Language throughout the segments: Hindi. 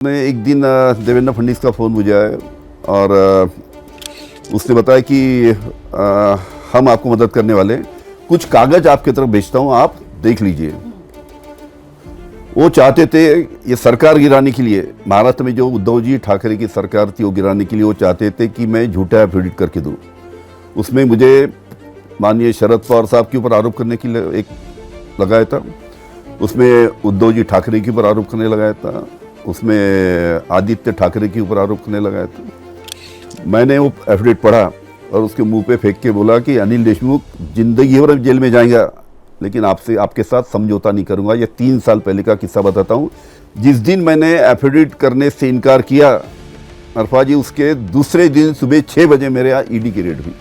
एक दिन देवेंद्र फडणवीस का फ़ोन मुझे आया और उसने बताया कि हम आपको मदद करने वाले हैं, कुछ कागज़ आपकी तरफ भेजता हूं, आप देख लीजिए। वो चाहते थे ये सरकार गिराने के लिए, महाराष्ट्र में जो उद्धव जी ठाकरे की सरकार थी वो गिराने के लिए वो चाहते थे कि मैं झूठा एफिडेविट करके दूं। उसमें मुझे माननीय शरद पवार साहब के ऊपर आरोप करने के लिए एक लगाया था, उसमें उद्धव जी ठाकरे के ऊपर आरोप करने लगाया था, उसमें आदित्य ठाकरे के ऊपर आरोप करने लगाया था। मैंने वो एफिडेविट पढ़ा और उसके मुंह पे फेंक के बोला कि अनिल देशमुख जिंदगी भर जेल में जाएगा, लेकिन आपसे आपके साथ समझौता नहीं करूंगा। ये 3 साल पहले का किस्सा बताता हूँ। जिस दिन मैंने एफिडेविट करने से इनकार किया अरफा जी, उसके दूसरे दिन सुबह 6 बजे मेरे यहाँ ईडी की रेड हुई।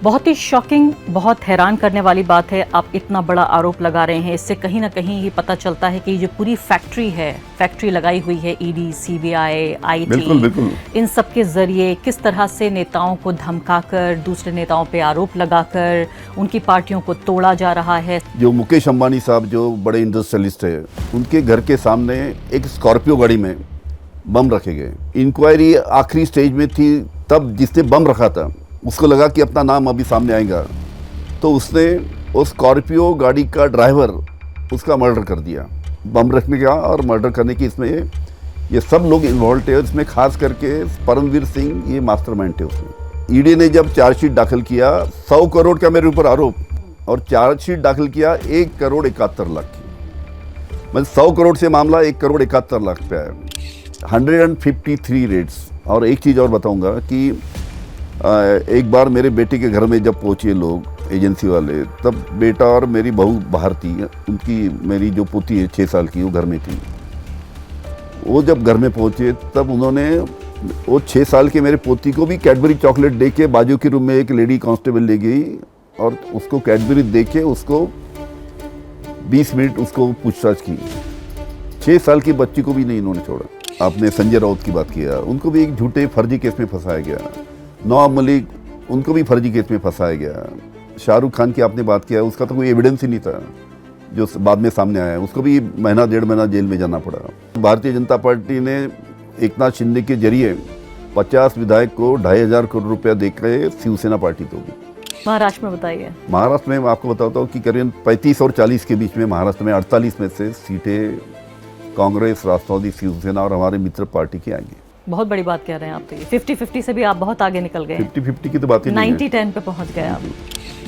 बहुत ही शॉकिंग, बहुत हैरान करने वाली बात है। आप इतना बड़ा आरोप लगा रहे हैं, इससे कहीं ना कहीं ये पता चलता है कि ये जो पूरी फैक्ट्री लगाई हुई है, ईडी, सीबीआई, आईटी, इन सब के जरिए किस तरह से नेताओं को धमकाकर, दूसरे नेताओं पे आरोप लगाकर उनकी पार्टियों को तोड़ा जा रहा है। जो मुकेश अंबानी साहब जो बड़े इंडस्ट्रियलिस्ट है, उनके घर के सामने एक स्कॉर्पियो गाड़ी में बम रखे गए। इंक्वायरी आखिरी स्टेज में थी, तब जिसने बम रखा था उसको लगा कि अपना नाम अभी सामने आएगा, तो उसने उस स्कॉर्पियो गाड़ी का ड्राइवर उसका मर्डर कर दिया। बम रखने का और मर्डर करने की इसमें ये सब लोग इन्वॉल्व थे। इसमें खास करके परमवीर सिंह ये मास्टरमाइंड थे उसमें। ईडी ने जब चार्जशीट दाखिल किया 100 करोड़ का मेरे ऊपर आरोप, और चार्जशीट दाखिल किया 1 करोड़ 71 लाख की। मतलब 100 करोड़ से मामला 1 करोड़ 71 लाख पे आया। 153 रेड्स। और एक चीज़ और बताऊंगा कि एक बार मेरे बेटे के घर में जब पहुंचे लोग एजेंसी वाले, तब बेटा और मेरी बहू बाहर थी, उनकी मेरी जो पोती है 6 साल की वो घर में थी। वो जब घर में पहुंचे तब उन्होंने वो 6 साल के मेरे पोती को भी कैडबरी चॉकलेट दे के बाजू के रूम में एक लेडी कांस्टेबल ले गई और उसको कैडबरी दे के उसको 20 मिनट उसको पूछताछ की। 6 साल की बच्ची को भी नहीं इन्होंने छोड़ा। आपने संजय राउत की बात किया, उनको भी एक झूठे फर्जी केस में फंसाया गया। नवाब मलिक, उनको भी फर्जी केस में फंसाया गया। शाहरुख खान की आपने बात किया, उसका तो कोई एविडेंस ही नहीं था जो बाद में सामने आया, उसको भी महीना 1.5 महीना जेल में जाना पड़ा। भारतीय जनता पार्टी ने एकनाथ शिंदे के जरिए 50 विधायक को 2,500 करोड़ रुपया देकर शिवसेना पार्टी को दी। महाराष्ट्र में बताइए। महाराष्ट्र में मैं आपको बताता हूँ कि करीबन 35 और 40 के बीच में महाराष्ट्र में 48 में से सीटें कांग्रेस, राष्ट्रवादी, शिवसेना और हमारे मित्र पार्टी की आएंगी। बहुत बड़ी बात कह रहे हैं आप, तो ये 50-50 से भी आप बहुत आगे निकल गए। 50-50 की तो बात ही नहीं है। 90-10 पे पहुंच गए आप।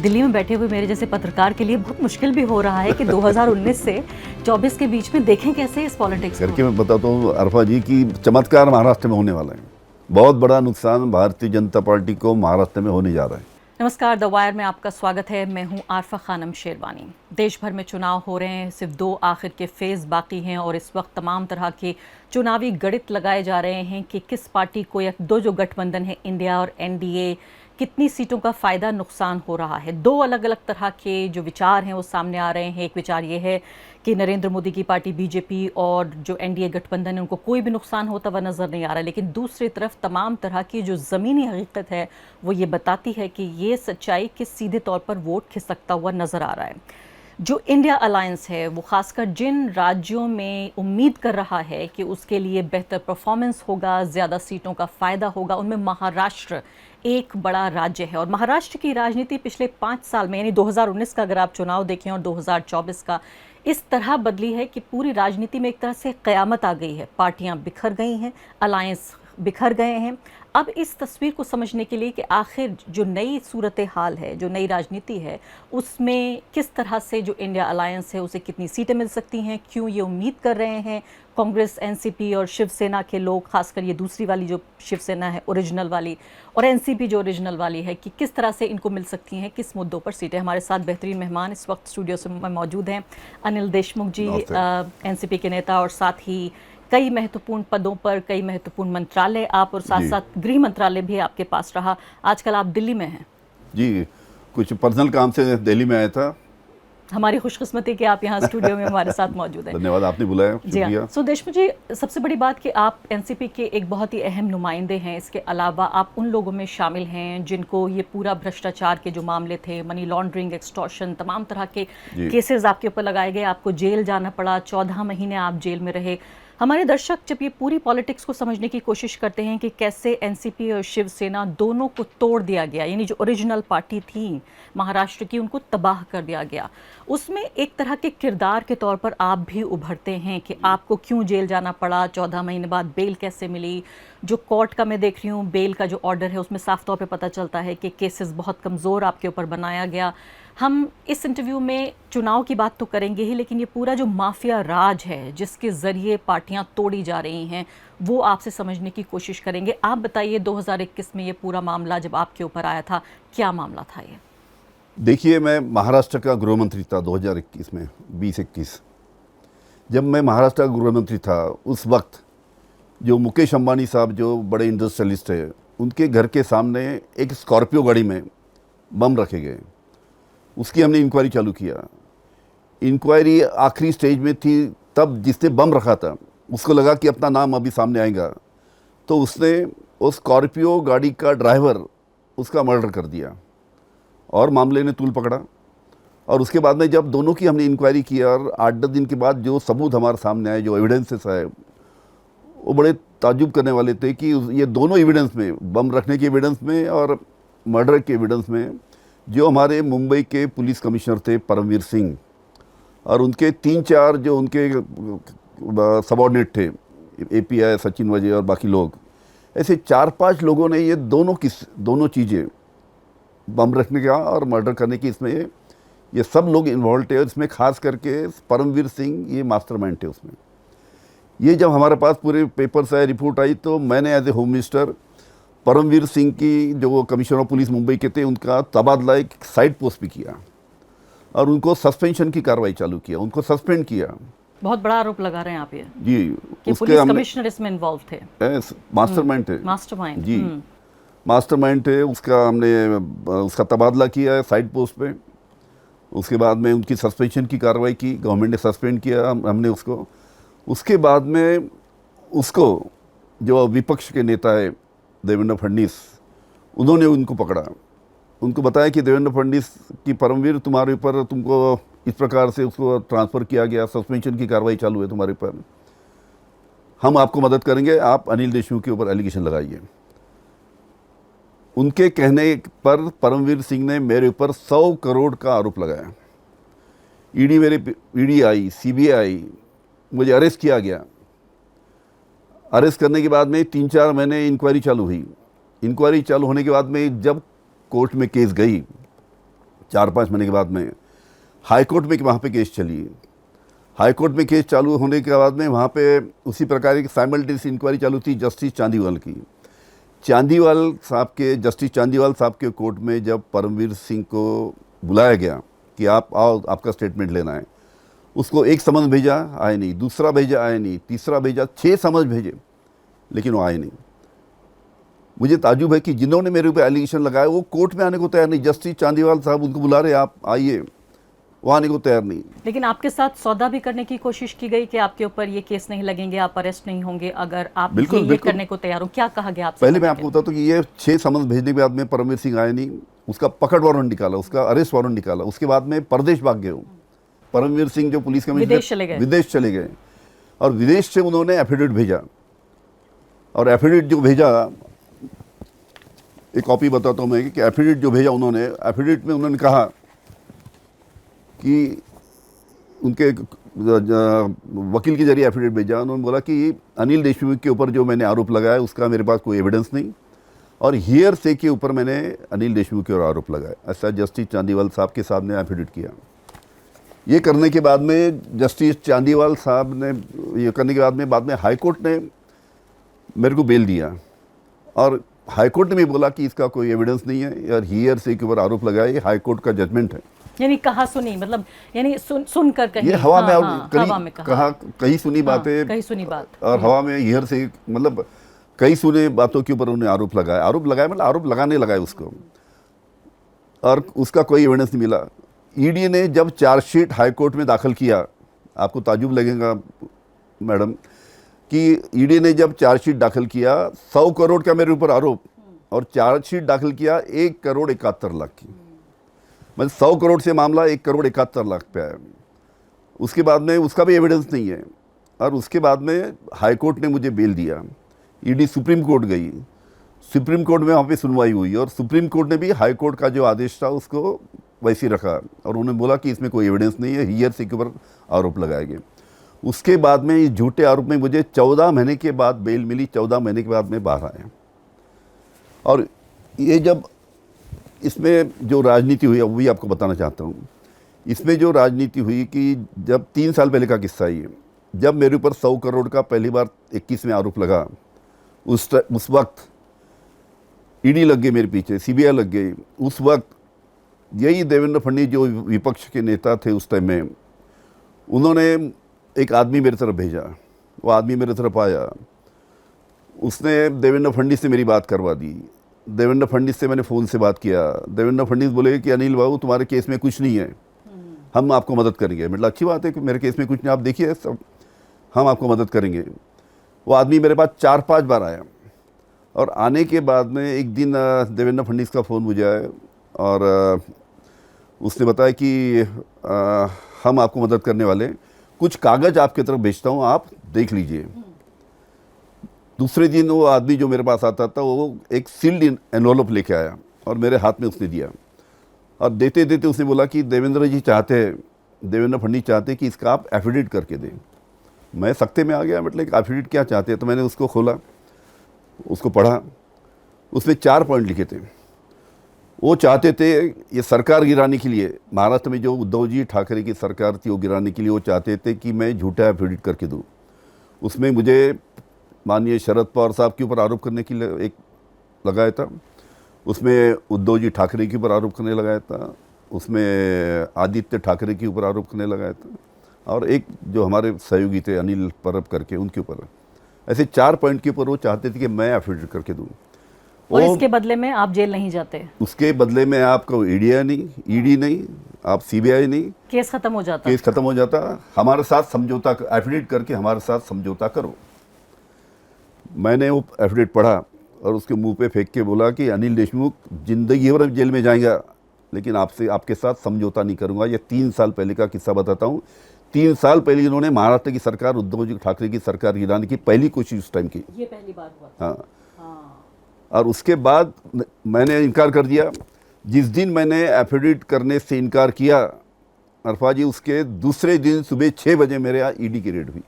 दिल्ली में बैठे हुए मेरे जैसे पत्रकार के लिए बहुत मुश्किल भी हो रहा है कि 2019 से 24 के बीच में देखें कैसे इस पॉलिटिक्स करके मैं बताता हूँ अरफा जी की चमत्कार महाराष्ट्र में होने वाला है। बहुत बड़ा नुकसान भारतीय जनता पार्टी को महाराष्ट्र में होने जा रहा है। नमस्कार, द वायर में आपका स्वागत है। मैं हूं आरफा खानम शेरवानी। देश भर में चुनाव हो रहे हैं, सिर्फ 2 आखिर के फेज बाकी हैं और इस वक्त तमाम तरह के चुनावी गणित लगाए जा रहे हैं कि किस पार्टी को या 2 जो गठबंधन है इंडिया और एनडीए, कितनी सीटों का फ़ायदा नुकसान हो रहा है। 2 अलग अलग तरह के जो विचार हैं वो सामने आ रहे हैं। एक विचार ये है कि नरेंद्र मोदी की पार्टी बीजेपी और जो एनडीए गठबंधन है उनको कोई भी नुकसान होता हुआ नज़र नहीं आ रहा है, लेकिन दूसरी तरफ तमाम तरह की जो ज़मीनी हकीकत है वो ये बताती है कि ये सच्चाई के सीधे तौर पर वोट खिसकता हुआ नज़र आ रहा है। जो इंडिया अलायंस है वो खासकर जिन राज्यों में उम्मीद कर रहा है कि उसके लिए बेहतर परफॉर्मेंस होगा, ज़्यादा सीटों का फ़ायदा होगा, उनमें महाराष्ट्र एक बड़ा राज्य है। और महाराष्ट्र की राजनीति पिछले 5 साल में, यानी 2019 का अगर आप चुनाव देखें और 2024 का, इस तरह बदली है कि पूरी राजनीति में एक तरह से क़यामत आ गई है। पार्टियां बिखर गई हैं, अलायंस बिखर गए हैं। अब इस तस्वीर को समझने के लिए कि आखिर जो नई सूरत हाल है, जो नई राजनीति है, उसमें किस तरह से जो इंडिया अलायंस है उसे कितनी सीटें मिल सकती हैं, क्यों ये उम्मीद कर रहे हैं कांग्रेस, एनसीपी और शिवसेना के लोग, खासकर ये दूसरी वाली जो शिवसेना है ओरिजिनल वाली, और एनसीपी जो ओरिजिनल वाली है, कि किस तरह से इनको मिल सकती हैं, किस मुद्दों पर सीटें। हमारे साथ बेहतरीन मेहमान इस वक्त स्टूडियो से मौजूद हैं। अनिल देशमुख जी, एनसीपी के नेता, और साथ ही कई महत्वपूर्ण पदों पर, कई महत्वपूर्ण मंत्रालय आप, और साथ साथ गृह मंत्रालय भी आपके पास रहा। आजकल आप दिल्ली में हैं जी, कुछ पर्सनल काम से दिल्ली में आया था। हमारी खुशकिस्मती कि आप यहाँ स्टूडियो में हमारे साथ मौजूद हैं। धन्यवाद, आपने बुलाया। जी हाँ। सो देशमुख जी, सबसे बड़ी बात कि आप एनसीपी के एक बहुत ही अहम नुमाइंदे हैं। इसके अलावा आप उन लोगों में शामिल हैं जिनको ये पूरा भ्रष्टाचार के जो मामले थे, मनी लॉन्ड्रिंग, एक्सटॉर्शन, तमाम तरह के केसेस आपके ऊपर लगाए गए, आपको जेल जाना पड़ा, 14 महीने आप जेल में रहे। हमारे दर्शक जब ये पूरी पॉलिटिक्स को समझने की कोशिश करते हैं कि कैसे एनसीपी और शिवसेना दोनों को तोड़ दिया गया, यानी जो ओरिजिनल पार्टी थी महाराष्ट्र की उनको तबाह कर दिया गया, उसमें एक तरह के किरदार के तौर पर आप भी उभरते हैं कि आपको क्यों जेल जाना पड़ा, 14 महीने बाद बेल कैसे मिली। जो कोर्ट का मैं देख रही हूँ बेल का जो ऑर्डर है उसमें साफ तौर पे पता चलता है कि केसेस बहुत कमज़ोर आपके ऊपर बनाया गया। हम इस इंटरव्यू में चुनाव की बात तो करेंगे ही, लेकिन ये पूरा जो माफिया राज है जिसके ज़रिए पार्टियां तोड़ी जा रही हैं वो आपसे समझने की कोशिश करेंगे। आप बताइए 2021 में ये पूरा मामला जब आपके ऊपर आया था, क्या मामला था ये? देखिए, मैं महाराष्ट्र का गृह मंत्री था 2021 में, 2021 जब मैं महाराष्ट्र का गृह मंत्री था उस वक्त जो मुकेश अंबानी साहब जो बड़े इंडस्ट्रियलिस्ट है उनके घर के सामने एक स्कॉर्पियो गाड़ी में बम रखे गए। उसकी हमने इंक्वायरी चालू किया। इंक्वायरी आखिरी स्टेज में थी, तब जिसने बम रखा था उसको लगा कि अपना नाम अभी सामने आएगा, तो उसने उस स्कॉर्पियो गाड़ी का ड्राइवर उसका मर्डर कर दिया और मामले ने तूल पकड़ा। और उसके बाद में जब दोनों की हमने इंक्वायरी किया और 8-10 दिन के बाद जो सबूत हमारे सामने आए, जो एविडेंसेस आए, वो बड़े ताज्जुब करने वाले थे कि ये दोनों एविडेंस में, बम रखने के एविडेंस में और मर्डर के एविडेंस में, जो हमारे मुंबई के पुलिस कमिश्नर थे परमवीर सिंह और उनके 3-4 जो उनके सबॉर्डिनेट थे, एपीआई सचिन वजय और बाकी लोग, ऐसे 4-5 लोगों ने ये दोनों चीज़ें, बम रखने का और मर्डर करने की, इसमें ये सब लोग इन्वॉल्व थे। इसमें खास करके परमवीर सिंह ये मास्टरमाइंड थे उसमें। ये जब हमारे पास पूरे पेपर्स आए, रिपोर्ट आई, तो मैंने as a home minister Paramvir Singh की जो कमिश्नर ऑफ पुलिस मुंबई के थे उनका तबादला एक साइड पोस्ट भी किया और उनको सस्पेंशन की कार्रवाई चालू किया, उनको सस्पेंड किया। बहुत बड़ा आरोप लगा रहे हैं आप ये जी, कि पुलिस कमिश्नर इसमें इन्वॉल्व थे। मास्टरमाइंड थे, मास्टरमाइंड जी, मास्टरमाइंड थे। उसका तबादला किया है साइड पोस्ट पे। उसके बाद में उनकी सस्पेंशन की कार्रवाई की, गवर्नमेंट ने सस्पेंड किया हमने उसको। उसके बाद में उसको जो विपक्ष के नेता है देवेंद्र फडणवीस, उन्होंने उनको पकड़ा, उनको बताया कि देवेंद्र फडणवीस की परमवीर तुम्हारे ऊपर, तुमको इस प्रकार से उसको ट्रांसफ़र किया गया, सस्पेंशन की कार्रवाई चालू है तुम्हारे ऊपर, हम आपको मदद करेंगे, आप अनिल देशमुख के ऊपर एलिगेशन लगाइए। उनके कहने पर परमवीर सिंह ने मेरे ऊपर 100 करोड़ का आरोप लगाया। ईडी आई, सीबीआई, मुझे अरेस्ट किया गया। अरेस्ट करने के बाद में 3-4 महीने इंक्वायरी चालू हुई। इंक्वायरी चालू होने के बाद में जब कोर्ट में केस गई, 4-5 महीने के बाद में हाई कोर्ट में वहाँ पे केस चली। हाई कोर्ट में केस चालू होने के बाद में वहाँ पे उसी प्रकार की साइमल्टेनियस इंक्वायरी चालू थी जस्टिस चांदीवाल की। जस्टिस चांदीवाल साहब के कोर्ट में जब परमवीर सिंह को बुलाया गया कि आप आओ, आपका स्टेटमेंट लेना है, उसको एक समझ भेजा, आए नहीं, दूसरा भेजा, आए नहीं, तीसरा भेजा, 6 समझ भेजे, लेकिन वो आए नहीं। मुझे ताजुब है कि जिन्होंने मेरे ऊपर एलिगेशन लगाया वो कोर्ट में आने को तैयार नहीं। जस्टिस चांदीवाल साहब उनको बुला रहे, आप आइए, वो आने को तैयार नहीं। लेकिन आपके साथ सौदा भी करने की कोशिश की गई कि आपके ऊपर ये केस नहीं लगेंगे, आप अरेस्ट नहीं होंगे अगर आप ये करने को तैयार हो। क्या कहा गया आपसे? पहले मैं आपको बताता हूँ कि ये 6 समझ भेजने के बाद में परमवीर सिंह आए नहीं, उसका पकड़ वारंट निकाला, उसका अरेस्ट वारंट निकाला, उसके बाद में परदेश भाग गए। परमवीर सिंह जो पुलिस कमिश्नर विदेश चले गए और विदेश से उन्होंने एफिडेविट भेजा, और एफिडेविट जो भेजा, एक कॉपी बताता हूँ मैं कि एफिडेविट जो भेजा उन्होंने, एफिडेविट में उन्होंने कहा कि उनके वकील के जरिए एफिडेविट भेजा। उन्होंने बोला कि अनिल देशमुख के ऊपर जो मैंने आरोप लगाया उसका मेरे पास कोई एविडेंस नहीं, और हियर से के ऊपर मैंने अनिल देशमुख के ऊपर आरोप लगाया। ऐसा जस्टिस चांदीवाल साहब के सामने एफिडेविट किया। ये करने के बाद में जस्टिस चांदीवाल साहब ने ये करने के बाद में हाई कोर्ट ने मेरे को बेल दिया, और हाई कोर्ट ने भी बोला कि इसका कोई एविडेंस नहीं है और हियर से के ऊपर आरोप लगाया। ये हाई कोर्ट का जजमेंट है, यानी कहा सुनी, मतलब यानी सुनकर कहीं, ये हवा में, हवा में कहा, कहीं सुनी बातें, कहीं सुनी बात और हवा में हियर से, मतलब कई सुने बातों के ऊपर उन्होंने आरोप लगाया मतलब आरोप लगाने लगाए उसको, और उसका कोई एविडेंस नहीं मिला। ईडी ने जब चार्जशीट हाई कोर्ट में दाखिल किया, आपको ताजुब लगेगा मैडम कि ईडी ने जब चार्जशीट दाखिल किया 100 करोड़ का मेरे ऊपर आरोप, और चार्जशीट दाखिल किया 1 करोड़ 71 लाख की, मतलब 100 करोड़ से मामला 1 करोड़ 71 लाख पे आया। उसके बाद में उसका भी एविडेंस नहीं है। और उसके बाद में हाई कोर्ट ने मुझे बेल दिया। ईडी सुप्रीम कोर्ट गई, सुप्रीम कोर्ट में वहाँ पे सुनवाई हुई और सुप्रीम कोर्ट ने भी हाई कोर्ट का जो आदेश था उसको वैसे ही रखा और उन्होंने बोला कि इसमें कोई एविडेंस नहीं है, हियर से के ऊपर आरोप लगाए गए। उसके बाद में इस झूठे आरोप में मुझे 14 महीने के बाद बेल मिली, 14 महीने के बाद मैं बाहर आया। और ये जब इसमें जो राजनीति हुई वो भी आपको बताना चाहता हूँ। इसमें जो राजनीति हुई कि जब 3 साल पहले का किस्सा ही है, जब मेरे ऊपर 100 करोड़ का पहली बार 21 में आरोप लगा, उस वक्त ईडी लग गई मेरे पीछे, सीबीआई लग गई। उस वक्त यही देवेंद्र फडणवीस जो विपक्ष के नेता थे उस टाइम में, उन्होंने एक आदमी मेरी तरफ भेजा। वो आदमी मेरे तरफ आया, उसने देवेंद्र फडणवीस से मेरी बात करवा दी। देवेंद्र फडणवीस से मैंने फ़ोन से बात किया। देवेंद्र फडणवीस बोले कि अनिल बाबू तुम्हारे केस में कुछ नहीं है, हम आपको मदद करेंगे। मतलब अच्छी बात है कि मेरे केस में कुछ नहीं, आप देखिए सब, हम आपको मदद करेंगे। वो आदमी मेरे पास 4-5 बार आया और आने के बाद में एक दिन देवेंद्र फडणवीस का फ़ोन मुझे आया और उसने बताया कि हम आपको मदद करने वाले, कुछ कागज़ आपकी तरफ भेजता हूँ, आप देख लीजिए। दूसरे दिन वो आदमी जो मेरे पास आता था वो एक सील्ड एनवलप लेके आया और मेरे हाथ में उसने दिया और देते देते उसने बोला कि देवेंद्र फडणवीस चाहते कि इसका आप एफिडेविट करके दें। मैं सख्ते में आ गया, मतलब एफिडेविट क्या चाहते हैं। तो मैंने उसको खोला, उसको पढ़ा, उसमें 4 पॉइंट लिखे थे। वो चाहते थे ये सरकार गिराने के लिए, महाराष्ट्र में जो उद्धव जी ठाकरे की सरकार थी वो गिराने के लिए वो चाहते थे कि मैं झूठा एफिडेविट करके दूँ। उसमें मुझे माननीय शरद पवार साहब के ऊपर आरोप करने के लिए एक लगाया था, उसमें उद्धव जी ठाकरे के ऊपर आरोप करने लगाया था, उसमें आदित्य ठाकरे के ऊपर आरोप करने लगाया था और एक जो हमारे सहयोगी थे अनिल परब करके उनके ऊपर। ऐसे 4 पॉइंट के ऊपर वो चाहते थे कि मैं एफिडेविट करके दूँ और इसके बदले में आप जेल नहीं जाते। उसके बदले में आपको ईडी नहीं, आप सीबीआई नहीं, केस खत्म हो जाता। केस खत्म हो जाता। हमारे साथ समझौता, एफिडेविट करके हमारे साथ समझौता करो। मैंने वो एफिडेविट पढ़ा और उसके मुंह पे फेंक के बोला कि अनिल देशमुख जिंदगी भर जेल में जाएगा लेकिन आपके साथ समझौता नहीं करूंगा। ये 3 साल पहले का किस्सा बताता हूँ। 3 साल पहले इन्होंने महाराष्ट्र की सरकार, उद्धव जी ठाकरे की सरकार गिराने की पहली कोशिश उस टाइम की, ये पहली बार हुआ। हाँ। और उसके बाद मैंने इनकार कर दिया। जिस दिन मैंने एफिडेविट करने से इनकार किया अरफा जी, उसके दूसरे दिन सुबह 6 बजे मेरे यहाँ ईडी की रेड हुई।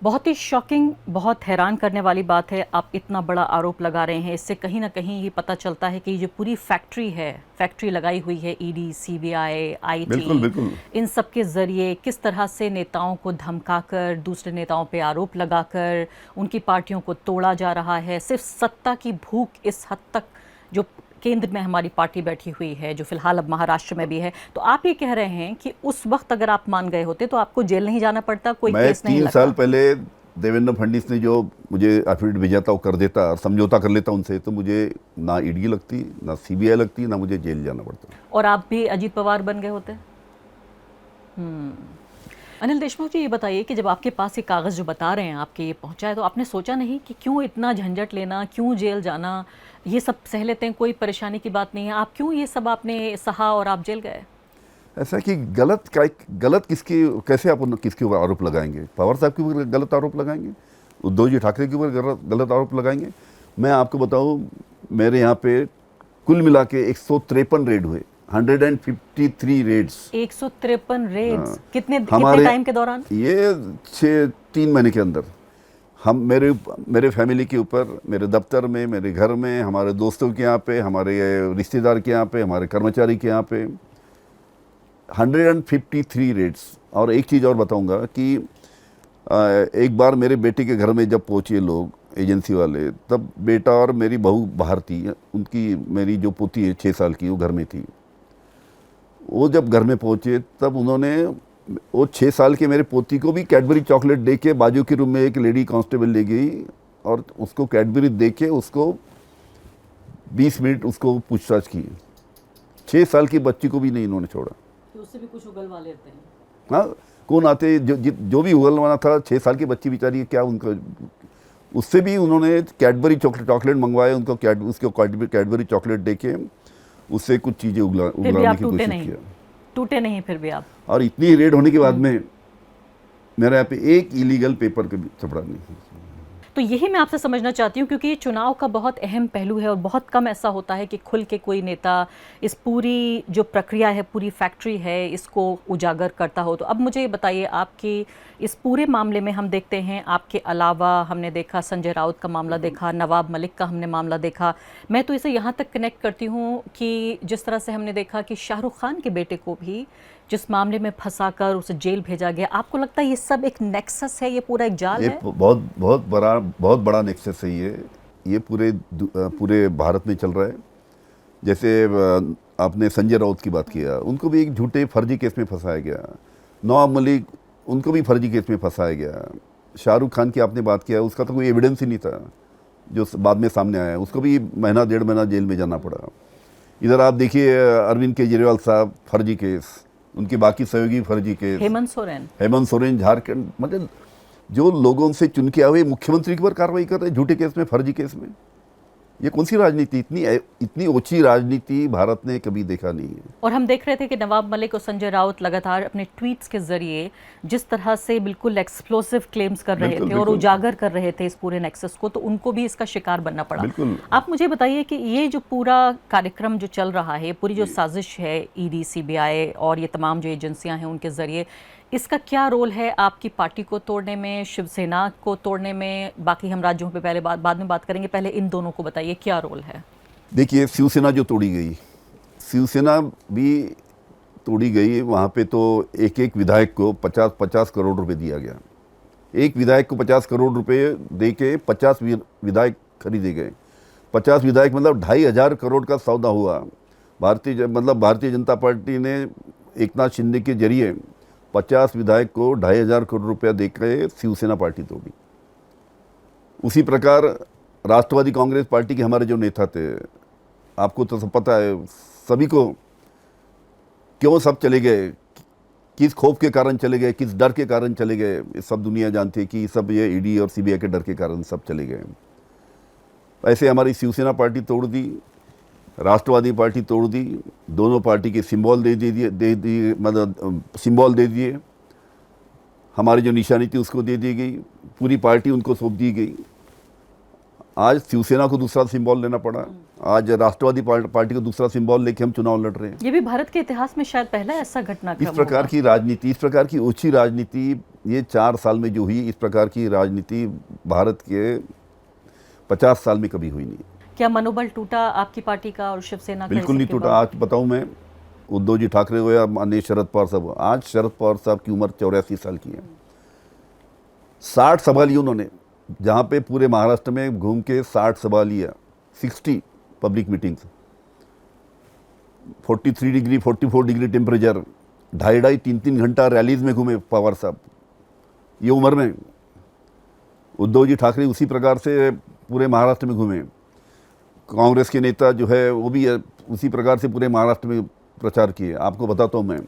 बहुत ही शॉकिंग, बहुत हैरान करने वाली बात है। आप इतना बड़ा आरोप लगा रहे हैं, इससे कहीं ना कहीं ये पता चलता है कि ये पूरी फैक्ट्री लगाई हुई है ईडी, सीबीआई, आईटी, बिल्कुल। इन सब के जरिए किस तरह से नेताओं को धमकाकर, दूसरे नेताओं पे आरोप लगाकर उनकी पार्टियों को तोड़ा जा रहा है। सिर्फ सत्ता की भूख इस हद तक, जो केंद्र में हमारी पार्टी बैठी हुई है, जो फिलहाल अब महाराष्ट्र में भी है। तो आप ये कह रहे हैं कि उस वक्त अगर आप मान गए होते तो आपको जेल नहीं जाना पड़ता, कोई केस नहीं लगता। 3 साल पहले देवेंद्र फडणवीस ने जो मुझे एफिडेविट भेजा था वो कर देता और समझौता कर लेता उनसे, तो मुझे ना ईडी लगती, ना सीबीआई लगती, ना मुझे जेल जाना पड़ता और आप भी अजीत पवार बन गए होते। अनिल देशमुख जी, ये बताइए कि जब आपके पास ये कागज़ जो बता रहे हैं आपके ये पहुंचा है, तो आपने सोचा नहीं कि क्यों इतना झंझट लेना, क्यों जेल जाना, ये सब सह लेते हैं, कोई परेशानी की बात नहीं है, आप क्यों ये सब आपने सहा और आप जेल गए? ऐसा कि गलत किसकी, कैसे आप किसके ऊपर आरोप लगाएंगे? पवार साहब के ऊपर गलत आरोप लगाएंगे, उद्धव जी ठाकरे के ऊपर गलत आरोप लगाएंगे? मैं आपको बताऊं, मेरे यहाँ पे कुल मिला के 153 रेड हुए, 153 रेड्स। 153 रेड्स, कितने टाइम के दौरान? ये 3 महीने के अंदर हम मेरे फैमिली के ऊपर, मेरे दफ्तर में, मेरे घर में, हमारे दोस्तों के यहाँ पे, हमारे रिश्तेदार के यहाँ पे, हमारे कर्मचारी के यहाँ पे 153 रेड्स। और एक चीज़ और बताऊंगा कि एक बार मेरे बेटे के घर में जब पहुँचे लोग, एजेंसी वाले, तब बेटा और मेरी बहू बाहर थी, उनकी, मेरी जो पोती है 6 साल की, वो घर में थी। वो जब घर में पहुँचे तब उन्होंने वो 6 साल के मेरे पोती को भी कैडबरी चॉकलेट दे के, बाजू के रूम में एक लेडी कांस्टेबल ले गई और उसको कैडबरी दे के उसको 20 मिनट उसको पूछताछ की। 6 साल की बच्ची को भी नहीं इन्होंने छोड़ा। तो उससे भी कुछ उगलवा लेते हैं। हाँ, कौन आते, जो भी उगलवाना था, 6 साल की बच्ची बेचारी, क्या उनका, उससे भी उन्होंने कैडबरी चॉकलेट मंगवाए, उसको कैडबरी चॉकलेट दे के उससे कुछ चीज़ें उगलाने की कोशिश किया। टूटे नहीं फिर भी आप। और इतनी रेड होने के बाद में मेरे यहाँ पे एक इलीगल पेपर का भी छपड़ा नहीं। तो यही मैं आपसे समझना चाहती हूँ, क्योंकि ये चुनाव का बहुत अहम पहलू है और बहुत कम ऐसा होता है कि खुल के कोई नेता इस पूरी जो प्रक्रिया है, पूरी फैक्ट्री है, इसको उजागर करता हो। तो अब मुझे ये बताइए, आपकी इस पूरे मामले में हम देखते हैं, आपके अलावा हमने देखा संजय राउत का मामला देखा, नवाब मलिक का हमने मामला देखा। मैं तो इसे यहाँ तक कनेक्ट करती हूँ कि जिस तरह से हमने देखा कि शाहरुख खान के बेटे को भी जिस मामले में फंसाकर उसे जेल भेजा गया, आपको लगता है ये सब एक नेक्सस है, ये पूरा एक जाल है? बहुत बड़ा नेक्सस है ये पूरे भारत में चल रहा है। जैसे आपने संजय राउत की बात किया, उनको भी एक झूठे फर्जी केस में फंसाया गया। नवाब मलिक, उनको भी फर्जी केस में फंसाया गया। शाहरुख खान की आपने बात किया, उसका तो कोई एविडेंस ही नहीं था जो बाद में सामने आया, उसको भी महीना 1.5 महीना जेल में जाना पड़ा। इधर आप देखिए अरविंद केजरीवाल साहब, फर्जी केस, उनके बाकी सहयोगी फर्जी केस। हेमंत सोरेन झारखंड, मतलब जो लोगों से चुन के आए मुख्यमंत्री के ऊपर कार्रवाई कर रहे हैं झूठे केस में, फर्जी केस में। ये कौन सी राजनीति? इतनी ओछी राजनीति भारत ने कभी देखा नहीं है। और हम देख रहे थे कि नवाब मलिक और संजय राउत लगातार अपने ट्वीट्स के जरिए जिस तरह से बिल्कुल एक्सप्लोसिव क्लेम्स कर रहे थे और उजागर कर रहे थे इस पूरे नेक्सस को, तो उनको भी इसका शिकार बनना पड़ा। आप मुझे बताइए कि ये जो पूरा कार्यक्रम जो चल रहा है, पूरी जो साजिश है, ईडी, सीबीआई और ये तमाम जो एजेंसियां हैं उनके जरिए, इसका क्या रोल है आपकी पार्टी को तोड़ने में, शिवसेना को तोड़ने में? बाकी हम राज्यों पे पहले बाद में बात करेंगे, पहले इन दोनों को बताइए क्या रोल है। देखिए, शिवसेना जो तोड़ी गई, शिवसेना भी तोड़ी गई। वहाँ पे तो एक एक विधायक को 50-50 करोड़ रुपए दिया गया। एक विधायक को 50 करोड़ रुपए दे के 50 विधायक खरीदे गए। 50 विधायक मतलब 2,500 करोड़ का सौदा हुआ। भारतीय जनता पार्टी ने एकनाथ शिंदे के जरिए 50 विधायक को 2,500 करोड़ रुपया देकर शिवसेना पार्टी तोड़ी। उसी प्रकार राष्ट्रवादी कांग्रेस पार्टी के हमारे जो नेता थे, आपको तो सब पता है, सभी को क्यों सब चले गए, किस खौफ के कारण चले गए, किस डर के कारण चले गए, सब दुनिया जानती है कि सब ये ईडी और सीबीआई के डर के कारण सब चले गए। ऐसे हमारी शिवसेना पार्टी तोड़ दी, राष्ट्रवादी पार्टी तोड़ दी, दोनों पार्टी के सिंबल दे दिए, मतलब सिंबल दे दिए। हमारी जो निशानी थी उसको दे दी गई, पूरी पार्टी उनको सौंप दी गई। आज शिवसेना को दूसरा सिंबल लेना पड़ा, आज राष्ट्रवादी पार्टी को दूसरा सिंबल लेके हम चुनाव लड़ रहे हैं। ये भी भारत के इतिहास में शायद पहला ऐसा घटनाक्रम। इस प्रकार की राजनीति, इस प्रकार की ओछी राजनीति ये 4 साल में जो हुई, इस प्रकार की राजनीति भारत के 50 साल में कभी हुई नहीं। क्या मनोबल टूटा आपकी पार्टी का और शिवसेना का? बिल्कुल नहीं टूटा। आज बताऊं मैं, उद्धव जी ठाकरे हो या माननीय शरद पवार साहब, आज शरद पवार साहब की उम्र 84 साल की है। 60 सभा ली उन्होंने, जहाँ पे पूरे महाराष्ट्र में घूम के 60 सभा लिया, 60 public meetings, 43 degree 44 degree temperature, 2.5-3 घंटा रैलीज में घूमे पवार साहब ये उम्र में। उद्धव जी ठाकरे उसी प्रकार से पूरे महाराष्ट्र में घूमे। कांग्रेस के नेता जो है वो भी उसी प्रकार से पूरे महाराष्ट्र में प्रचार किए। आपको बताता हूँ मैं,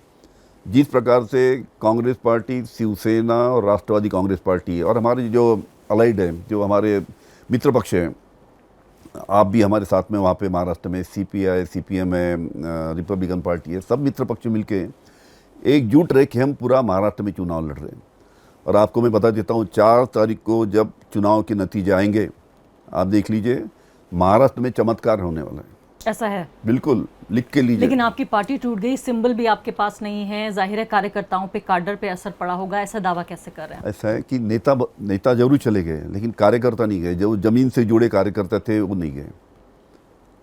जिस प्रकार से कांग्रेस पार्टी, शिवसेना और राष्ट्रवादी कांग्रेस पार्टी और हमारे जो अलाइड है, जो हमारे मित्र पक्ष हैं, आप भी हमारे साथ में वहाँ पे महाराष्ट्र में सीपीआई, सीपीएम है, रिपब्लिकन पार्टी है, सब मित्र पक्ष मिलके एकजुट रह के हम पूरा महाराष्ट्र में चुनाव लड़ रहे हैं। और आपको मैं बता देता हूँ, 4 तारीख को जब चुनाव के नतीजे आएंगे, आप देख लीजिए, महाराष्ट्र में चमत्कार होने वाला है। ऐसा है? बिल्कुल, लिख के लीजिए। लेकिन आपकी पार्टी टूट गई, सिंबल भी आपके पास नहीं है, जाहिर है कार्यकर्ताओं पे, काडर पे असर पड़ा होगा, ऐसा दावा कैसे कर रहे हैं? ऐसा है कि नेता जरूर चले गए, लेकिन कार्यकर्ता नहीं गए। जो जमीन से जुड़े कार्यकर्ता थे वो नहीं गए।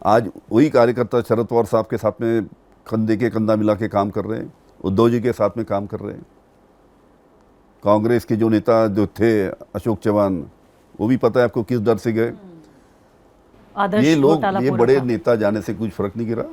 आज वही कार्यकर्ता शरद पवार साहब के साथ में कंधे के कंधा मिला के काम कर रहे हैं, उद्धव जी के साथ में काम कर रहे हैं। कांग्रेस के जो नेता जो थे, अशोक चौहान, वो भी पता है आपको किस डर से गए। ये लोग, ये बड़े नेता जाने से कुछ फर्क नहीं गिरा।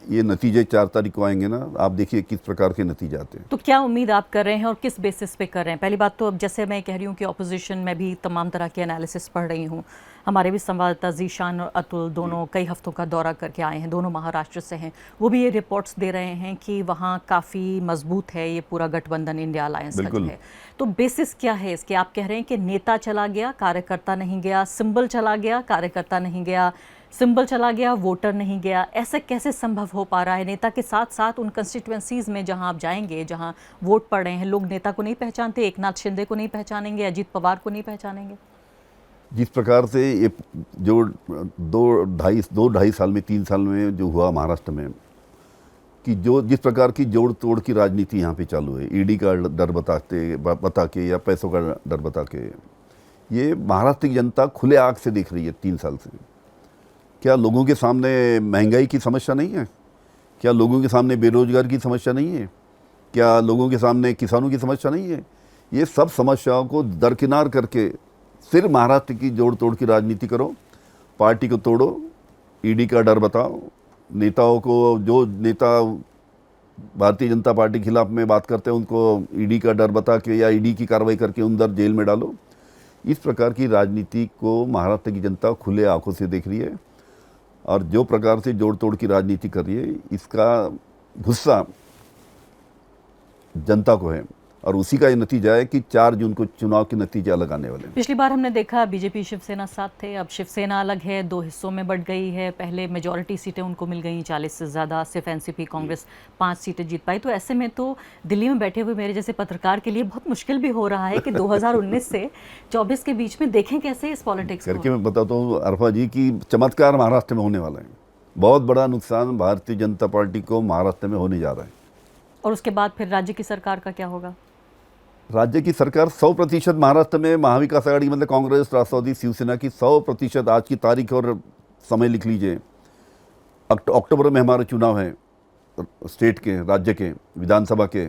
ये नतीजे 4 तारीख को आएंगे ना, आप देखिए किस प्रकार के नतीजे आते हैं। तो क्या उम्मीद आप कर रहे हैं और किस बेसिस पे कर रहे हैं? पहली बात तो, अब जैसे मैं कह रही हूँ कि ऑपोजिशन में भी तमाम तरह के एनालिसिस पढ़ रही हूँ। हमारे भी संवाददाता जीशान और अतुल दोनों कई हफ्तों का दौरा करके आए हैं, दोनों महाराष्ट्र से हैं। वो भी ये रिपोर्ट्स दे रहे हैं कि वहाँ काफ़ी मजबूत है ये पूरा गठबंधन, इंडिया अलायंस का जो है। तो बेसिस क्या है इसके? आप कह रहे हैं कि नेता चला गया, कार्यकर्ता नहीं गया, सिंबल चला गया, कार्यकर्ता नहीं गया, सिंबल चला गया, वोटर नहीं गया, ऐसे कैसे संभव हो पा रहा है? नेता के साथ साथ उन कंस्टिट्यूएंसीज में जहां आप जाएंगे, जहां वोट पड़ रहे हैं, लोग नेता को नहीं पहचानते, एकनाथ शिंदे को नहीं पहचानेंगे, अजीत पवार को नहीं पहचानेंगे। जिस प्रकार से ये जो दो ढाई साल में 3 साल में जो हुआ महाराष्ट्र में, कि जो जिस प्रकार की जोड़ तोड़ की राजनीति यहाँ पे चालू है, ईडी का डर बता के या पैसों का डर बता के, ये महाराष्ट्र की जनता खुले आँख से देख रही है 3 साल से। क्या लोगों के सामने महंगाई की समस्या नहीं है? क्या लोगों के सामने बेरोजगार की समस्या नहीं है? क्या लोगों के सामने किसानों की समस्या नहीं है? ये सब समस्याओं को दरकिनार करके सिर्फ महाराष्ट्र की जोड़ तोड़ की राजनीति करो, पार्टी को तोड़ो, ईडी का डर बताओ, नेताओं को, जो नेता भारतीय जनता पार्टी के खिलाफ में बात करते हैं उनको ईडी का डर बता के या ईडी की कार्रवाई करके अंदर जेल में डालो। इस प्रकार की राजनीति को महाराष्ट्र की जनता खुले आंखों से देख रही है, और जो प्रकार से जोड़ तोड़ की राजनीति कर रही है, इसका गुस्सा जनता को है, और उसी का ये नतीजा है कि 4 जून को चुनाव के नतीजे अलग आने वाले हैं। पिछली बार हमने देखा बीजेपी शिवसेना साथ थे, अब शिवसेना अलग है, 2 हिस्सों में बढ़ गई है। पहले मेजॉरिटी सीटें उनको मिल गई 40 से ज़्यादा, सिर्फ एनसीपी कांग्रेस 5 सीटें जीत पाई। तो ऐसे में तो दिल्ली में बैठे हुए मेरे जैसे पत्रकार के लिए बहुत मुश्किल भी हो रहा है कि 2019 से 24 के बीच में देखें कैसे इस पॉलिटिक्स को। करके मैं बताता हूँ अरफा जी की चमत्कार महाराष्ट्र में होने वाला है। बहुत बड़ा नुकसान भारतीय जनता पार्टी को महाराष्ट्र में होने जा रहा है। और उसके बाद फिर राज्य की सरकार का क्या होगा? राज्य की सरकार 100% महाराष्ट्र में महाविकास आघाड़ी, मतलब कांग्रेस, राष्ट्रवादी, शिवसेना की 100%, आज की तारीख और समय लिख लीजिए, अक्टूबर में हमारे चुनाव है स्टेट के, राज्य के, विधानसभा के।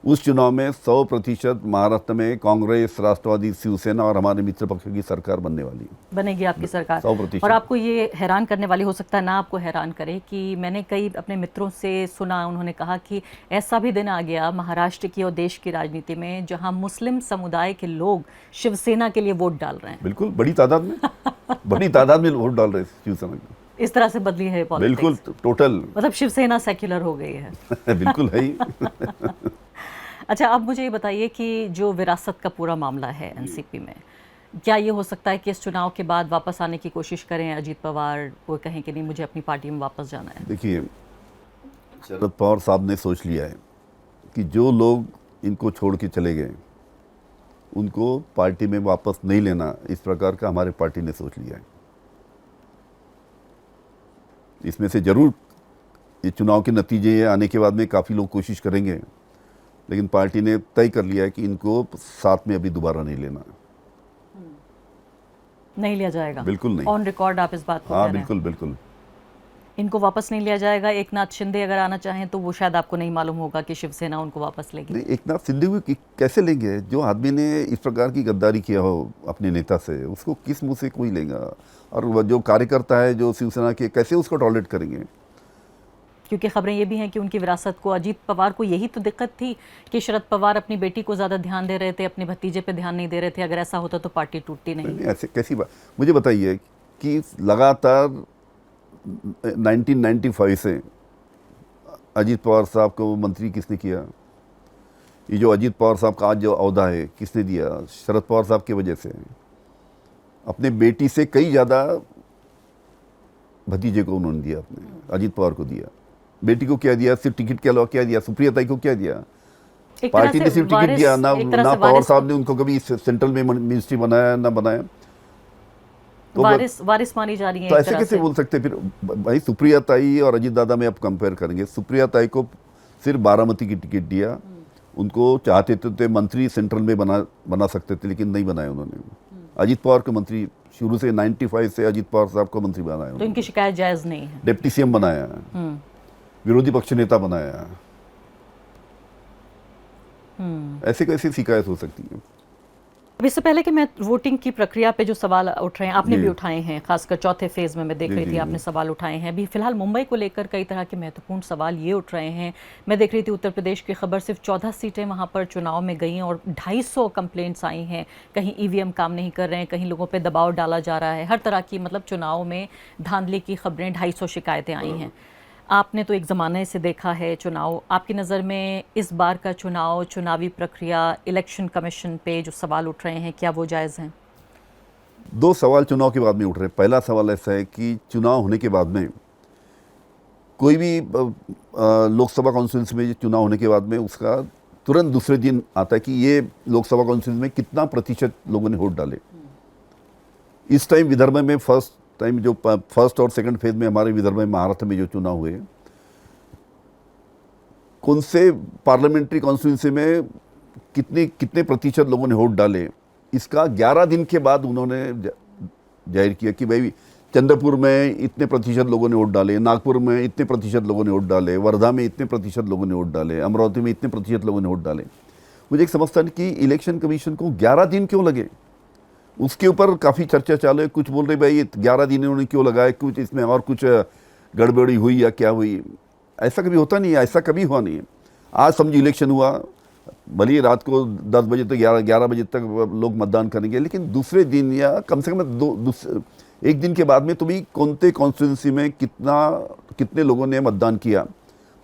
उस चुनाव में 100% महाराष्ट्र में कांग्रेस, राष्ट्रवादी, शिवसेना और हमारे मित्र पक्ष की सरकार बनने वाली है। बनेगी आपकी सरकार 100%। और आपको ये हैरान करने वाली हो सकता है ना, आपको हैरान करे कि मैंने कई अपने मित्रों से सुना, उन्होंने कहा कि ऐसा भी दिन आ गया महाराष्ट्र की और देश की राजनीति में जहां मुस्लिम समुदाय के लोग शिवसेना के लिए वोट डाल रहे हैं। बिल्कुल, बड़ी तादाद में बड़ी तादाद में वोट डाल रहे हैं शिवसेना को। इस तरह से बदली है पॉलिटिक्स। बिल्कुल, टोटल, मतलब शिवसेना सेक्युलर हो गई है। बिल्कुल है ही। अच्छा, अब मुझे ये बताइए कि जो विरासत का पूरा मामला है एनसीपी में, क्या ये हो सकता है कि इस चुनाव के बाद वापस आने की कोशिश करें अजीत पवार, वो कहें कि नहीं मुझे अपनी पार्टी में वापस जाना है? देखिए, शरद पवार साहब ने सोच लिया है कि जो लोग इनको छोड़ के चले गए उनको पार्टी में वापस नहीं लेना, इस प्रकार का हमारे पार्टी ने सोच लिया है। इसमें से जरूर ये चुनाव के नतीजे आने के बाद में काफ़ी लोग कोशिश करेंगे, लेकिन पार्टी ने तय कर लिया है कि इनको साथ में अभी दोबारा नहीं लेना। नहीं लिया जाएगा? बिल्कुल नहीं। ऑन रिकॉर्ड आप इस बात को हाँ, कह रहे हैं? बिल्कुल बिल्कुल। इनको वापस नहीं लिया जाएगा। एकनाथ शिंदे अगर आना चाहें तो वो शायद आपको नहीं मालूम होगा कि शिवसेना उनको वापस लेगी। नहीं, एकनाथ शिंदे को कैसे लेंगे? जो आदमी ने इस प्रकार की गद्दारी किया हो अपने नेता से, उसको किस मुंह से कोई लेगा? और वह जो कार्यकर्ता है जो शिवसेना के, कैसे उसको टॉलरेट करेंगे? क्योंकि खबरें ये भी हैं कि उनकी विरासत को, अजीत पवार को यही तो दिक्कत थी कि शरद पवार अपनी बेटी को ज़्यादा ध्यान दे रहे थे, अपने भतीजे पे ध्यान नहीं दे रहे थे। अगर ऐसा होता तो पार्टी टूटती नहीं। ऐसे कैसी बात? मुझे बताइए कि लगातार 1995 से अजीत पवार साहब को मंत्री किसने किया? ये जो अजीत पवार साहब का आज जो ओहदा है किसने दिया? शरद पवार साहब की वजह से। अपने बेटी से कई ज़्यादा भतीजे को उन्होंने दिया, अपने अजीत पवार को दिया। बेटी को क्या दिया? सिर्फ टिकट के अलावा क्या दिया? सुप्रिया ताई को क्या दिया? पार्टी ने सिर्फ टिकट दिया ना पवार साहब ने उनको कभी सेंट्रल में मिनिस्ट्री बनाया ना बनाया। तो वारिस मानी जा रही है। तो ऐसे कैसे बोल सकते? फिर भाई, सुप्रिया ताई और अजीत दादा में आप कंपेयर करेंगे। सुप्रिया ताई को सिर्फ बारामती की टिकट दिया, उनको चाहते थे मंत्री सेंट्रल में बना सकते थे, लेकिन नहीं बनाया उन्होंने। अजीत पवार को मंत्री शुरू से 95 से अजीत पवार साहब को मंत्री बनाया। तो इनकी शिकायत जायज नहीं है। डिप्टी सीएम बनाया, विरोधी पक्ष नेता बनाया। ऐसे कैसे शिकायत हो सकती है? अब इससे पहले कि मैं वोटिंग की प्रक्रिया पे जो सवाल उठ रहे हैं, आपने भी उठाए हैं, खासकर चौथे फेज में मैं देख रही थी आपने सवाल उठाए हैं। अभी फिलहाल मुंबई को लेकर कई तरह के महत्वपूर्ण सवाल ये उठ रहे हैं। मैं देख रही थी उत्तर प्रदेश की खबर, सिर्फ 14 सीटें वहाँ पर चुनाव में गई और 250 कंप्लेंट्स आई हैं। कहीं ईवीएम काम नहीं कर रहे हैं, कहीं लोगों पर दबाव डाला जा रहा है, हर तरह की, मतलब चुनाव में धांधली की खबरें, 250 शिकायतें आई हैं। आपने तो एक ज़माने से देखा है चुनाव, आपकी नज़र में इस बार का चुनाव, चुनावी प्रक्रिया, इलेक्शन कमीशन पे जो सवाल उठ रहे हैं, क्या वो जायज़ हैं? दो सवाल चुनाव के बाद में उठ रहे हैं। पहला सवाल ऐसा है कि चुनाव होने के बाद में कोई भी लोकसभा कॉन्स्टिट्यूंसी में चुनाव होने के बाद में उसका तुरंत दूसरे दिन आता है कि ये लोकसभा कॉन्स्टिट्यूंसी में कितना प्रतिशत लोगों ने वोट डाले। इस टाइम विदर्भ में फर्स्ट टाइम जो फर्स्ट और सेकंड फेज में हमारे विदर्भ में महाराष्ट्र में जो चुनाव हुए, कौन से पार्लियामेंट्री कॉन्स्टिट्यूंसी में कितने प्रतिशत लोगों ने वोट डाले, इसका 11 दिन के बाद उन्होंने जाहिर किया कि भाई चंद्रपुर में इतने प्रतिशत लोगों ने वोट डाले, नागपुर में इतने प्रतिशत लोगों ने वोट डाले, वर्धा में इतने प्रतिशत लोगों ने वोट डाले, अमरावती में इतने प्रतिशत लोगों ने वोट डाले। मुझे एक समझता नहीं कि इलेक्शन कमीशन को 11 दिन क्यों लगे। उसके ऊपर काफ़ी चर्चा चालू है। कुछ बोल रहे भाई 11 दिन इन्होंने क्यों लगाए, कुछ इसमें और कुछ गड़बड़ी हुई या क्या हुई। ऐसा कभी होता नहीं है, ऐसा कभी हुआ नहीं है। आज समझिए इलेक्शन हुआ, भले रात को 10 बजे तक 11 बजे तक लोग मतदान करेंगे, लेकिन दूसरे दिन या कम से कम एक दिन के बाद में तुम्हें कौन से कॉन्स्टिट्यूंसी में कितने लोगों ने मतदान किया,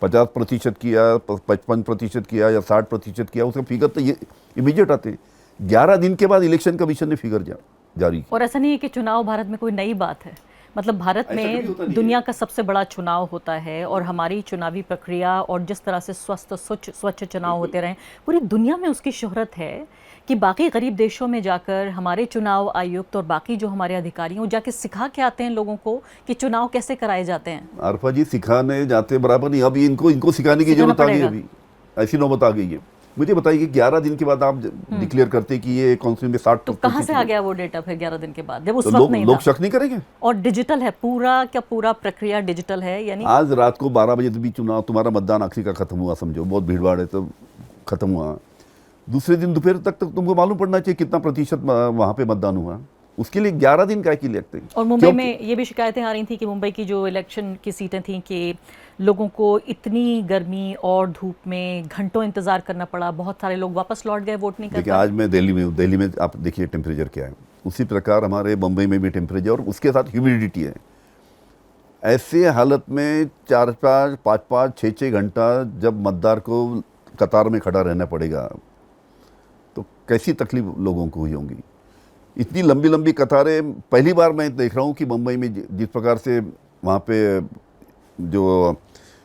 50% किया, 55% किया या 60% किया, उसका फिगर तो ये इमीडिएट आते हैं। 11 दिन के बाद इलेक्शन कमीशन ने फिगर जारी किया। और ऐसा नहीं है कि चुनाव भारत में कोई नई बात है। मतलब भारत में दुनिया का सबसे बड़ा चुनाव होता है और हमारी चुनावी प्रक्रिया और जिस तरह से स्वच्छ चुनाव होते रहे, पूरी दुनिया में उसकी शोहरत है कि बाकी गरीब देशों में जाकर हमारे चुनाव आयुक्त और बाकी जो हमारे अधिकारी हैं वो जाके सिखा के आते हैं लोगों को कि चुनाव कैसे कराए जाते हैं। आरफा जी, सिखाने जाते बराबर नहीं, अभी इनको सिखाने की जरूरत आ गई। अभी ऐसी नौबत आ गई है। मुझे बताइए 11 दिन के बाद आप डिक्लेयर करते कि ये कॉन्स्टिट्यूशन में 60, तो कहाँ से आ गया वो डेटा फिर 11 दिन के बाद, जब उस तो वक्त नहीं लोग था? शक नहीं करेंगे। और डिजिटल है पूरा प्रक्रिया डिजिटल है। यानी आज रात को 12 बजे भी चुनाव, तुम्हारा मतदान आखिरी का खत्म हुआ, समझो बहुत भीड़ भाड़ है तो खत्म हुआ, दूसरे दिन दोपहर तक तुमको मालूम पड़ना चाहिए कितना प्रतिशत वहाँ पे मतदान हुआ। उसके लिए 11 दिन का की लगते हैं। और मुंबई में ये भी शिकायतें आ रही थी कि मुंबई की जो इलेक्शन की सीटें थी कि लोगों को इतनी गर्मी और धूप में घंटों इंतजार करना पड़ा, बहुत सारे लोग वापस लौट गए वोट नहीं कर देखिए पाए। आज मैं दिल्ली में आप देखिए टेम्परेचर क्या है, उसी प्रकार हमारे बम्बई में भी टेम्परेचर और उसके साथ ह्यूमिडिटी है। ऐसे हालत में 4-5, 5-5, 6-6 घंटा जब मतदार को कतार में खड़ा रहना पड़ेगा तो कैसी तकलीफ लोगों को हुई होंगी। इतनी लंबी लंबी कतारें पहली बार मैं देख रहा हूँ कि मुंबई में जिस प्रकार से वहाँ पे जो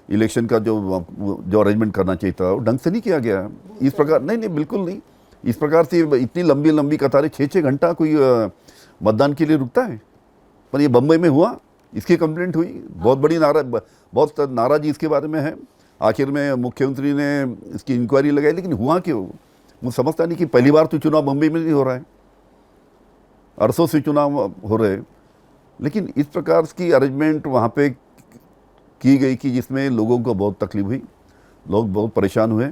इलेक्शन का जो अरेंजमेंट करना चाहिए था वो ढंग से नहीं किया गया। इस प्रकार नहीं, बिल्कुल नहीं। इस प्रकार से इतनी लंबी लंबी कतारें 6-6 घंटा कोई मतदान के लिए रुकता है। पर ये मुंबई में हुआ, इसकी कंप्लेंट हुई, बहुत नाराज़गी इसके बारे में है। आखिर में मुख्यमंत्री ने इसकी इंक्वायरी लगाई, लेकिन हुआ क्यों मुझे समझता नहीं कि पहली बार तो चुनाव मुंबई में नहीं हो रहा है, अरसों से चुनाव हो रहे, लेकिन इस प्रकार की अरेंजमेंट वहाँ पे की गई कि जिसमें लोगों को बहुत तकलीफ हुई, लोग बहुत परेशान हुए।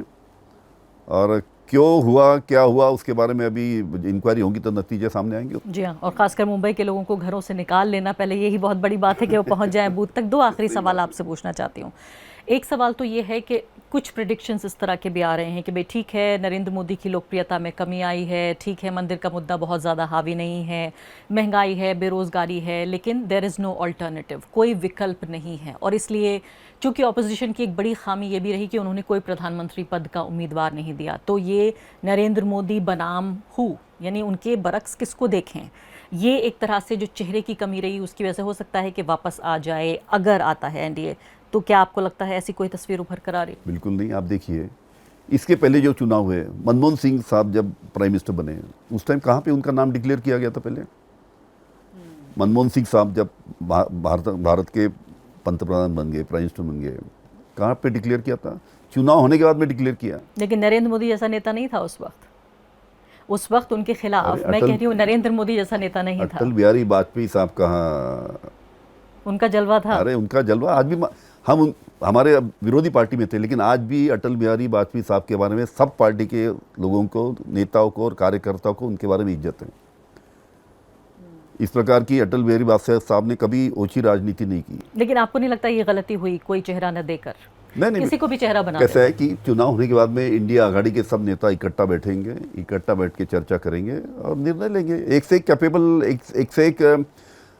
और क्यों हुआ, क्या हुआ, उसके बारे में अभी इंक्वायरी होगी तो नतीजे सामने आएंगे। जी हाँ, और खासकर मुंबई के लोगों को घरों से निकाल लेना पहले, यही बहुत बड़ी बात है कि वो पहुंच जाएं बूथ तक। 2 आखिरी सवाल आपसे पूछना चाहती हूँ। एक सवाल तो ये है कि कुछ प्रेडिक्शंस इस तरह के भी आ रहे हैं कि भाई ठीक है, नरेंद्र मोदी की लोकप्रियता में कमी आई है, ठीक है मंदिर का मुद्दा बहुत ज़्यादा हावी नहीं है, महंगाई है, बेरोज़गारी है, लेकिन देयर इज़ नो अल्टरनेटिव, कोई विकल्प नहीं है। और इसलिए चूंकि ऑपोजिशन की एक बड़ी खामी ये भी रही कि उन्होंने कोई प्रधानमंत्री पद का उम्मीदवार नहीं दिया, तो ये नरेंद्र मोदी बनाम हु, यानी उनके बरक्स किसको देखें, ये एक तरह से जो चेहरे की कमी रही उसकी वजह से हो सकता है कि वापस आ जाए, अगर आता है एनडीए। तो क्या आपको लगता है ऐसी कोई तस्वीर उभर कर आ रही? बिल्कुल नहीं। आप देखिए इसके पहले जो चुनाव हुए, मनमोहन सिंह साहब जब प्राइम मिनिस्टर बने उस टाइम कहाँ पे उनका नाम डिक्लेयर किया गया था? पहले मनमोहन सिंह साहब जब भारत के पंतप्रधान बन गए, प्राइम मिनिस्टर बन गए, कहाँ पे डिक्लेयर किया था? चुनाव होने के बाद में डिक्लेयर किया। लेकिन नरेंद्र मोदी जैसा नेता नहीं था उस वक्त उनके खिलाफ। मैं कह रही हूँ नरेंद्र मोदी जैसा नेता नहीं था। अटल बिहारी वाजपेयी साहब कहाँ, उनका जलवा था। अरे उनका जलवा आज भी हम हमारे विरोधी पार्टी में थे, लेकिन आज भी अटल बिहारी वाजपेयी साहब के बारे में सब पार्टी के लोगों को, नेताओं को और कार्यकर्ताओं को उनके बारे में इज्जत है। इस प्रकार की अटल बिहारी वाजपेयी साहब ने कभी ओछी राजनीति नहीं की। लेकिन आपको नहीं लगता ये गलती हुई कोई चेहरा न देकर? नहीं, किसी को भी चेहरा बना कैसा है कि चुनाव होने के बाद में इंडिया आघाड़ी के सब नेता इकट्ठा बैठेंगे, इकट्ठा बैठ के चर्चा करेंगे और निर्णय लेंगे। एक से एक कैपेबल, एक से एक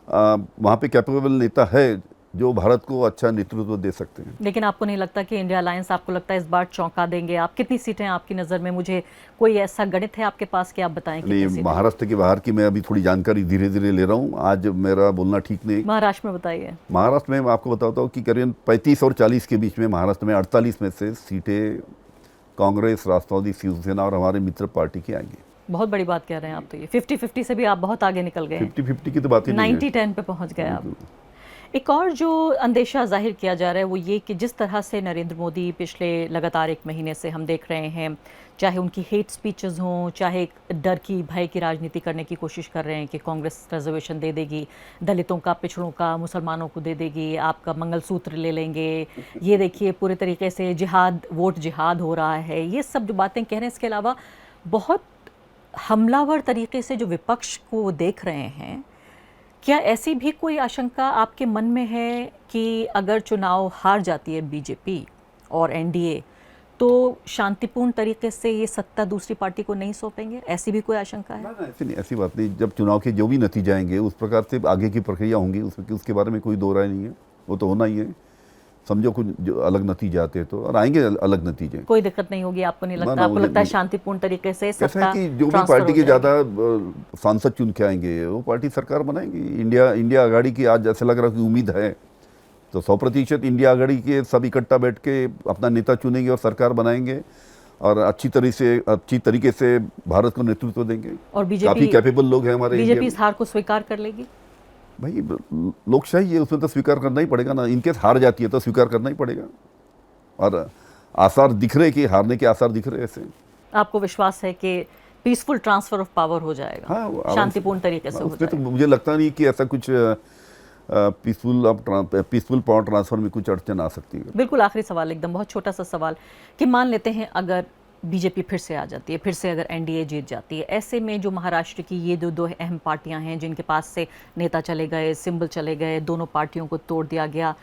वहाँ पे कैपेबल नेता है जो भारत को अच्छा नेतृत्व दे सकते हैं। लेकिन आपको नहीं लगता कि इंडिया अलायंस, आपको लगता है इस बार चौंका देंगे? आप कितनी सीटें आपकी नज़र में, मुझे कोई ऐसा गणित है आपके पास कि आप बताएं कितनी नहीं, सीटें? महाराष्ट्र के बाहर की मैं अभी थोड़ी जानकारी धीरे धीरे ले रहा हूँ, आज मेरा बोलना ठीक नहीं। महाराष्ट्र में बताइए। महाराष्ट्र में मैं आपको बताता हूँ कि करीबन 35 और 40 के बीच में महाराष्ट्र में 48 में से सीटें कांग्रेस, राष्ट्रवादी, शिवसेना और हमारे मित्र पार्टी की आएंगी। बहुत बड़ी बात कह रहे हैं आप तो। ये 50-50 से भी आप बहुत आगे निकल गए हैं। 50-50 की तो बात ही नहीं है। 90-10 पे पहुंच गए आप। एक और जो अंदेशा जाहिर किया जा रहा है वो ये कि जिस तरह से नरेंद्र मोदी पिछले लगातार 1 महीने से हम देख रहे हैं, चाहे उनकी हेट स्पीचेस हों, चाहे डर की, भय की राजनीति करने की कोशिश कर रहे हैं कि कांग्रेस रिजर्वेशन दे देगी, दलितों का, पिछड़ों का, मुसलमानों को दे देगी, आपका मंगलसूत्र ले लेंगे, ये देखिए पूरे तरीके से जिहाद, वोट जिहाद हो रहा है, ये सब जो बातें कह रहे हैं। इसके अलावा बहुत हमलावर तरीके से जो विपक्ष को वो देख रहे हैं, क्या ऐसी भी कोई आशंका आपके मन में है कि अगर चुनाव हार जाती है बीजेपी और एनडीए तो शांतिपूर्ण तरीके से ये सत्ता दूसरी पार्टी को नहीं सौंपेंगे? ऐसी भी कोई आशंका है? ना, ऐसी नहीं, ऐसी बात नहीं। जब चुनाव के जो भी नतीजे आएंगे उस प्रकार से आगे की प्रक्रिया होंगी, उसके बारे में कोई दो राय नहीं है। वो तो होना ही है। समझो कुछ जो अलग नतीजे आते हैं तो, और आएंगे अलग नतीजे। कोई दिक्कत नहीं होगी आपको नहीं लगता? ना, आपको लगता है मुझे- शांतिपूर्ण तरीके से ऐसा सत्ता है कि जो भी ट्रांसफर पार्टी हो के जाएगी? ज़्यादा सांसद चुन के आएंगे वो पार्टी सरकार बनाएंगी। इंडिया आघाड़ी की आज ऐसा लग रहा है कि उम्मीद है, तो 100% इंडिया आघाड़ी के सब इकट्ठा बैठ के अपना नेता चुनेंगे और सरकार बनाएंगे और अच्छी तरीके से भारत को नेतृत्व देंगे। और काफी बीजेपी कैपेबल लोग हैं हमारे इंडिया बीजेपी में। इस हार को स्वीकार कर लेगी? भाई लोकशाही है, उसमें तो स्वीकार करना ही पड़ेगा ना। इनकेस हार जाती है तो स्वीकार करना ही पड़ेगा। और आसार दिख रहे कि हारने के आसार दिख रहे ऐसे। आपको विश्वास है कि पीसफुल ट्रांसफर ऑफ पावर हो जाएगा? हाँ, आराम से। शांतिपूर्ण तरीके से हो उसमें तो जाएगा? मुझे लगता नहीं कि ऐसा कुछ पीसफुल पावर ट्रांसफर में कुछ अड़चन आ सकती है। बिल्कुल आखिरी सवाल, एकदम बहुत छोटा सा सवाल, कि मान लेते हैं अगर बीजेपी फिर से आ जाती है, फिर से अगर एनडीए जीत जाती है, ऐसे में जो महाराष्ट्र की ये दो अहम पार्टियां हैं जिनके पास से नेता चले गए, सिंबल चले गए, दोनों पार्टियों को तोड़ दिया गया,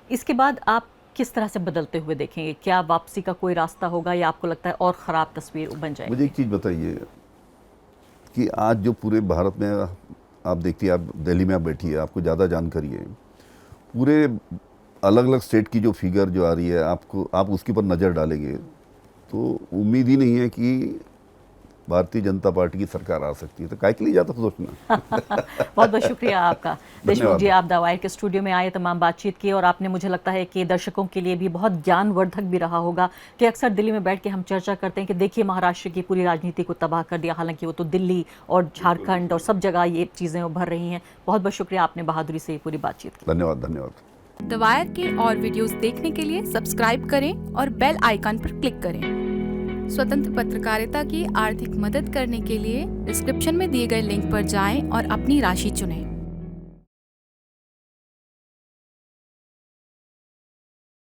इसके बाद आप किस तरह से बदलते हुए देखेंगे? क्या वापसी का कोई रास्ता होगा या आपको लगता है और ख़राब तस्वीर बन जाएगी? मुझे एक चीज़ बताइए कि आज जो पूरे भारत में आप देखती है, आप दिल्ली में आप बैठी है, आपको ज़्यादा जानकारी है, पूरे अलग अलग स्टेट की जो फिगर जो आ रही है, आप उसके ऊपर नज़र डालेंगे तो उम्मीद ही नहीं है कि भारतीय जनता पार्टी की सरकार आ सकती है। तो काय के लिए ज़्यादा सोचना। बहुत बहुत शुक्रिया आपका देशमुख जी, आप द वायर के स्टूडियो में आए, तमाम बातचीत की और आपने, मुझे लगता है कि दर्शकों के लिए भी बहुत ज्ञानवर्धक भी रहा होगा कि अक्सर दिल्ली में बैठ के हम चर्चा करते हैं कि देखिए महाराष्ट्र की पूरी राजनीति को तबाह कर दिया, हालांकि वो तो दिल्ली और झारखंड और सब जगह ये चीज़ें उभर रही हैं। बहुत बहुत शुक्रिया, आपने बहादुरी से ये पूरी बातचीत की। धन्यवाद। द वायर के और वीडियोस देखने के लिए सब्सक्राइब करें और बेल आइकन पर क्लिक करें। स्वतंत्र पत्रकारिता की आर्थिक मदद करने के लिए डिस्क्रिप्शन में दिए गए लिंक पर जाएं और अपनी राशि चुनें।